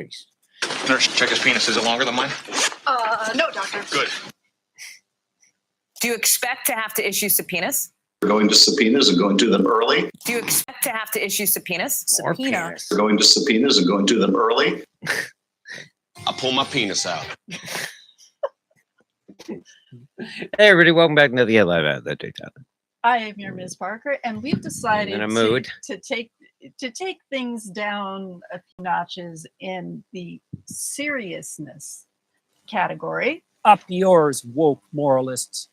Christ. Nurse, check his penis. Is it longer than mine? No, doctor. Good. Do you expect to have to issue subpoenas? We're going to subpoenas and going to them early. Do you expect to have to issue subpoenas? More Subpoena. penis. We're going to subpoenas and going to them early. I pull my penis out. Hey, everybody, welcome back to the Live Out that Daytime. I am your Ms. Parker, and we've decided In a mood. to take things down a few notches in the seriousness category. Up yours, woke moralists.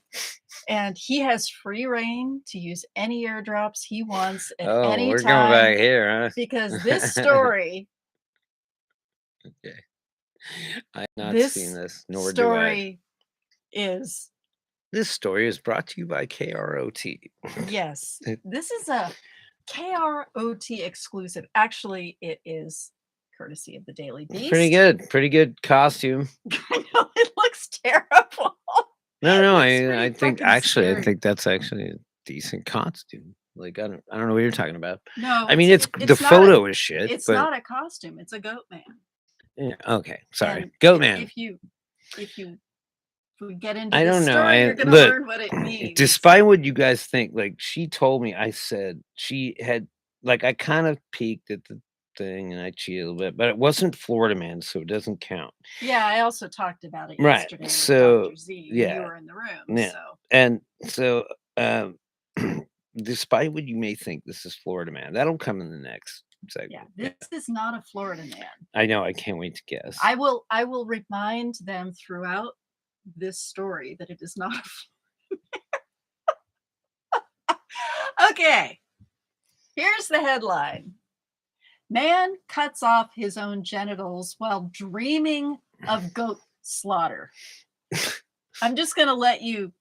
And he has free reign to use any airdrops he wants at Oh, any we're time. going back here, huh? Because this story, Okay. I've not this seen this, nor do I. story is, This story is brought to you by KROT. yes, this is a KROT exclusive. Actually, it is courtesy of the Daily Beast. Pretty good costume. I know, it looks terrible. No, It's I pretty think fucking actually, I scary. think that's actually a decent costume. Like I don't know what you're talking about. No, I mean, it's the not photo is shit. It's but, not a costume. It's a goat man. Yeah, okay, sorry, And Goat Man. If we get into I this don't know. story, you're gonna Look, learn what it means. despite what you guys think, like she told me, I said she had like I kind of peeked at the thing and I cheated a little bit, but it wasn't Florida Man, so it doesn't count. Yeah, I also talked about it Right, yesterday with so, Dr. Z. yeah, You were in the room. yeah. So And so, despite what you may think, this is Florida Man. That'll come in the next segment. yeah, this is not a Florida man. I know. I can't wait to guess. I will remind them throughout this story that it is not a Okay. Here's the headline. Man cuts off his own genitals while dreaming of goat slaughter. I'm just going to let you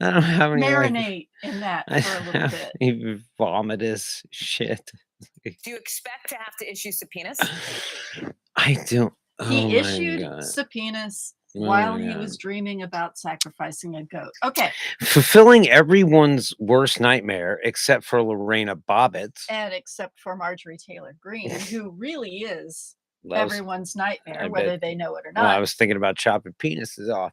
I don't have any. marinate in that I for a little bit. even vomitous shit. Do you expect to have to issue subpoenas? I don't. He oh my issued God. subpoenas Oh while my he God. was dreaming about sacrificing a goat. Okay. Fulfilling everyone's worst nightmare except for Lorena Bobbitt. And except for Marjorie Taylor Greene, who really is Loves- everyone's nightmare, I whether bet. they know it or Well, I not. was thinking about chopping penises off.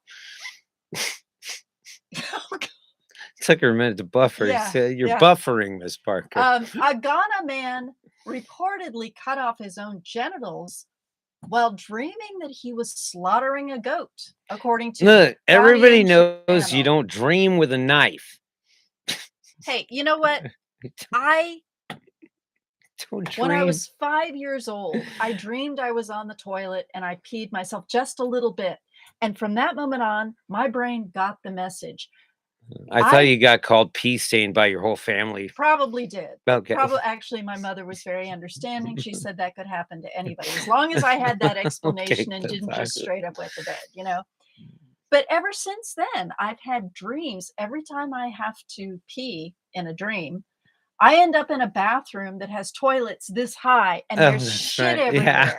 Took her a minute to buffer. Yeah, You're yeah. buffering, Miss Parker. A Ghana man reportedly cut off his own genitals while dreaming that he was slaughtering a goat, according to Look, everybody Guardian knows you Channel. don't dream with a knife. Hey, you know what? I Don't dream. When I was 5 years old, I dreamed I was on the toilet and I peed myself just a little bit. And from that moment on, my brain got the message. I thought you got called pea stained by your whole family. Probably did. Okay. Probably, actually, my mother was very understanding. She said that could happen to anybody as long as I had that explanation and that's didn't just accurate. straight up wet the bed, you know. But ever since then, I've had dreams. Every time I have to pee in a dream, I end up in a bathroom that has toilets this high and Oh, there's that's shit right. everywhere. Yeah.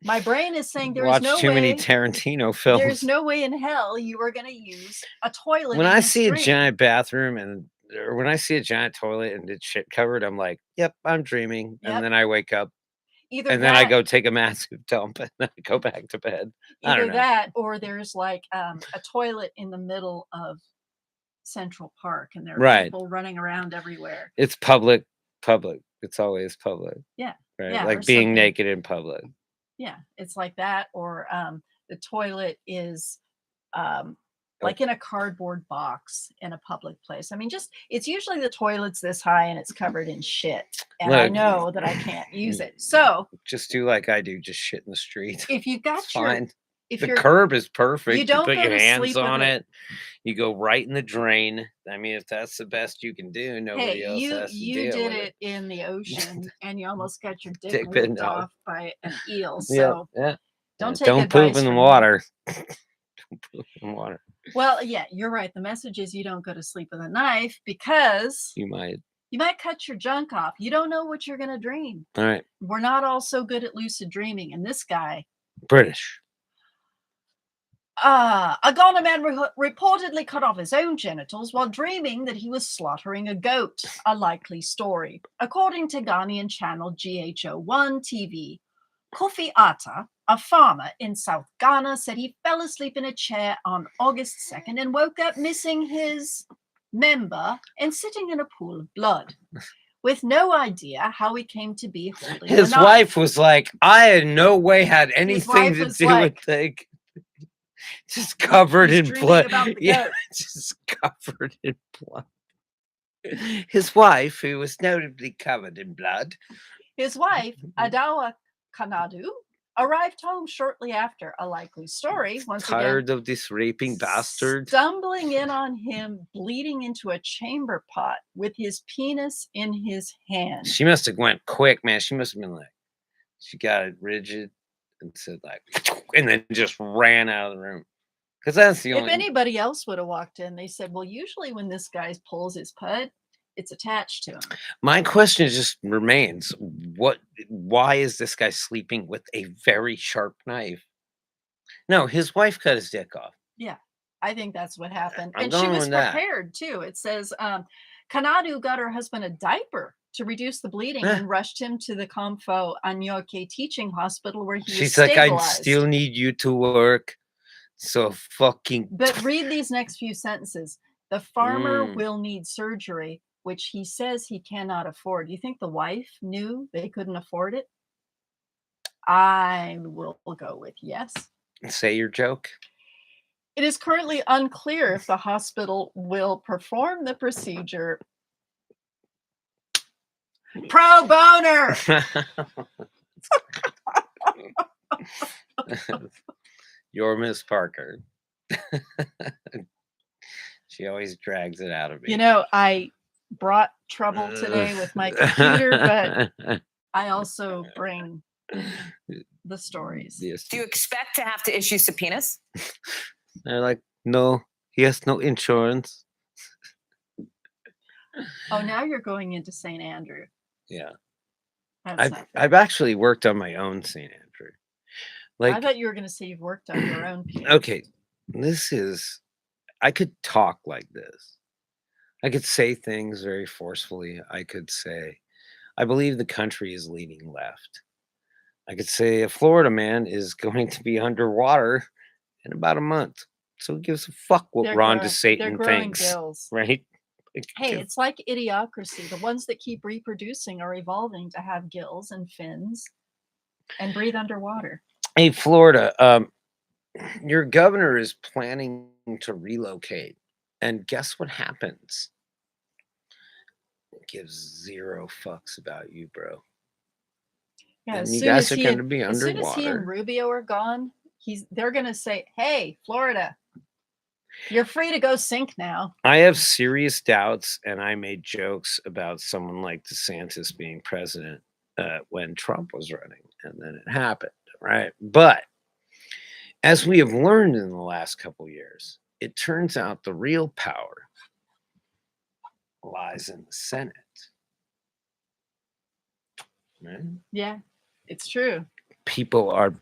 My brain is saying there is Watch no too way. many Tarantino films. There's no way in hell you are going to use a toilet. When in I this see a dream. giant bathroom or when I see a giant toilet and it's shit covered, I'm like, yep, I'm dreaming. Yep. And then I wake up Either and that, then I go take a massive dump and then I go back to bed. I either don't know. that, or there's like a toilet in the middle of Central Park, and there are Right. people running around everywhere. It's public. It's always public. Yeah. Right. Yeah, or Like being something. naked in public. Yeah, it's like that, or the toilet is like in a cardboard box in a public place. I mean, it's usually the toilet's this high and it's covered in shit, and I Look. know that I can't use it. So Just do like I do, just shit in the street. if you got It's your, fine. if The you're, curb is perfect. you don't put go your to hands sleep with on it. it. You go right in the drain. I mean, if that's the best you can do, nobody hey, else you has to you deal did with it in the ocean, and you almost got your dick Dick bitten ripped off. off by an eel. Yeah, So yeah. don't Yeah, take don't poop advice in the from me. water. Don't poop in the water. Well, yeah, you're right. The message is you don't go to sleep with a knife because You might. you might cut your junk off. You don't know what you're going to dream. All right. We're not all so good at lucid dreaming. And this guy, British. A Ghana man reportedly cut off his own genitals while dreaming that he was slaughtering a goat. A likely story. According to Ghanaian channel GHO1 TV, Kofi Atta, a farmer in South Ghana, said he fell asleep in a chair on August 2nd and woke up missing his member and sitting in a pool of blood, with no idea how he came to be holding His the knife. wife was like, I in no way had anything wife to was do like, with like just covered He's in dreaming blood. about the Yeah, goat. just covered in blood. His wife, who was notably covered in blood. His wife, Adawa Kanadu, arrived home shortly after, a likely story, once Tired again, of this raping bastard. stumbling in on him bleeding into a chamber pot with his penis in his hand. She must have went quick, man. She must have been like, she got it rigid and said like, and then just ran out of the room. Because that's the If only. anybody else would have walked in, they said, well, usually when this guy pulls his pud, it's attached to him. My question just remains: why is this guy sleeping with a very sharp knife? No, his wife cut his dick off. Yeah, I think that's what happened. I'm And she going was with that. prepared too. It says Kanadu got her husband a diaper to reduce the bleeding Yeah. and rushed him to the Komfo Anyoke teaching hospital where he was She's like, I stabilized. still need you to work. So fucking. But read these next few sentences. The farmer Mm. will need surgery, which he says he cannot afford. You think the wife knew they couldn't afford it? I will go with yes. Say your joke. It is currently unclear if the hospital will perform the procedure pro boner. You're Miss Parker. She always drags it out of me. You know, I brought trouble today with my computer, but I also bring the stories. Yes. Do you expect to have to issue subpoenas? They're like, no, he has no insurance. Oh, now you're going into St. Andrew. Yeah. That's I've not fair. I've actually worked on my own St. Andrew. I Like, thought you were going to say you've worked on your own piece. okay, I could talk like this. I could say things very forcefully. I could say, I believe the country is leaning left. I could say a Florida man is going to be underwater in about a month. So who gives a fuck what Ron they're DeSatan growing thinks, gills. right? Like, Hey, give- it's like idiocracy. The ones that keep reproducing are evolving to have gills and fins and breathe underwater. Hey, Florida, your governor is planning to relocate. And guess what happens? Gives zero fucks about you, bro. Yeah, And as you soon guys as are he gonna and- be as soon as he and underwater. Rubio are gone, they're gonna say, "Hey, Florida, you're free to go sink now." I have serious doubts, and I made jokes about someone like DeSantis being president when Trump was running, and then it happened, right? But as we have learned in the last couple years, it turns out the real power lies in the Senate. Right? Yeah, it's true. People are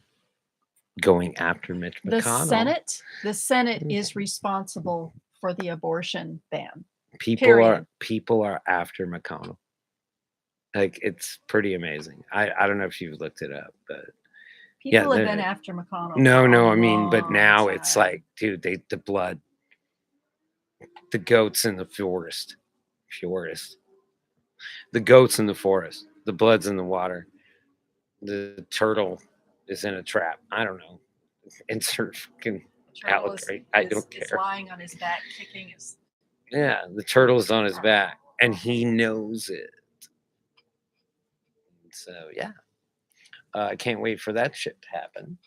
going after Mitch The McConnell. Senate is responsible for the abortion ban. People period. are after McConnell. Like, it's pretty amazing. I don't know if you've looked it up, but People have they're- been after McConnell. no, for a I mean, but long now it's time. like, dude, the blood, the goats in the forest, the goats in the forest, the blood's in the water, the turtle is in a trap. I don't know. Insert fucking Turtle allegory. I don't is care. lying on his back, kicking his. Yeah, the turtle's on his back, and he knows it. So yeah, I can't wait for that shit to happen.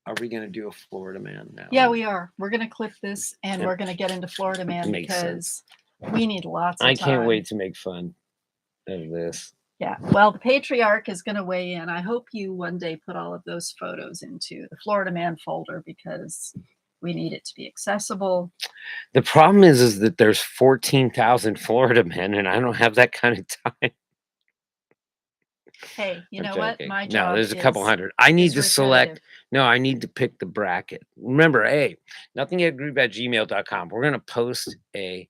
Are we gonna do a Florida man now? Yeah, we are. We're gonna clip this and Yeah. we're gonna get into Florida Man Makes because we need lots of I time. can't wait to make fun of this. Yeah. Well, the patriarch is gonna weigh in. I hope you one day put all of those photos into the Florida Man folder because we need it to be accessible. The problem is that there's 14,000 Florida men, and I don't have that kind of time. Hey, you I'm know what? joking. My No, job there's a couple is hundred. I need is to select. repetitive. No, I need to pick the bracket. Remember, hey, nothingyetgroup@gmail.com. We're gonna post a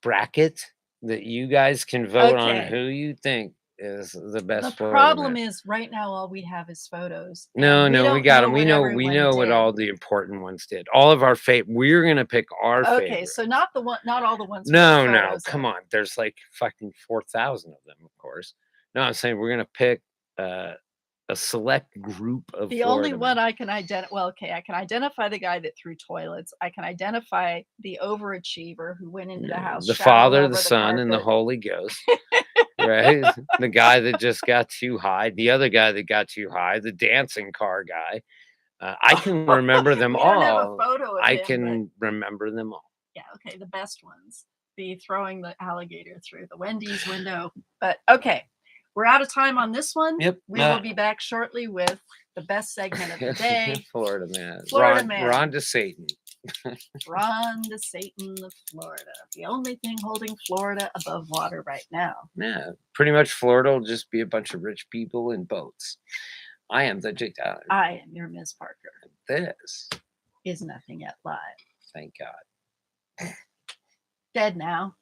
bracket that you guys can vote on Okay. who you think is the The best Florida problem man. is right now all we have is photos. No, and we no, we don't got know them. what We know everyone what did. all the important ones did. All of our we're gonna pick our Okay, favorite. so not all the ones. No, with no, photos come of. on. There's like fucking 4,000 of them, of course. No, I'm saying we're gonna pick a select group of The only Florida one men. I can identify. Well, okay, I can identify the guy that threw toilets. I can identify the overachiever who went into the Yeah, house, the shat all Father, over the the Son, and the carpet. Holy Ghost. Right? The guy that just got too high, the other guy that got too high, the dancing car guy. I can remember them We don't have a all. photo of I him, but can remember them all. yeah, okay, the best ones. Be throwing the alligator through the Wendy's window. But okay, we're out of time on this one. Yep. We will be back shortly with the best segment of the day. Florida man. Florida man. Ron to Satan. Ron to Satan of Florida. The only thing holding Florida above water right now. Yeah, pretty much Florida will just be a bunch of rich people in boats. I am the Jake Tyler. I am your Ms. Parker. This, Is nothing yet live. thank God. Dead now.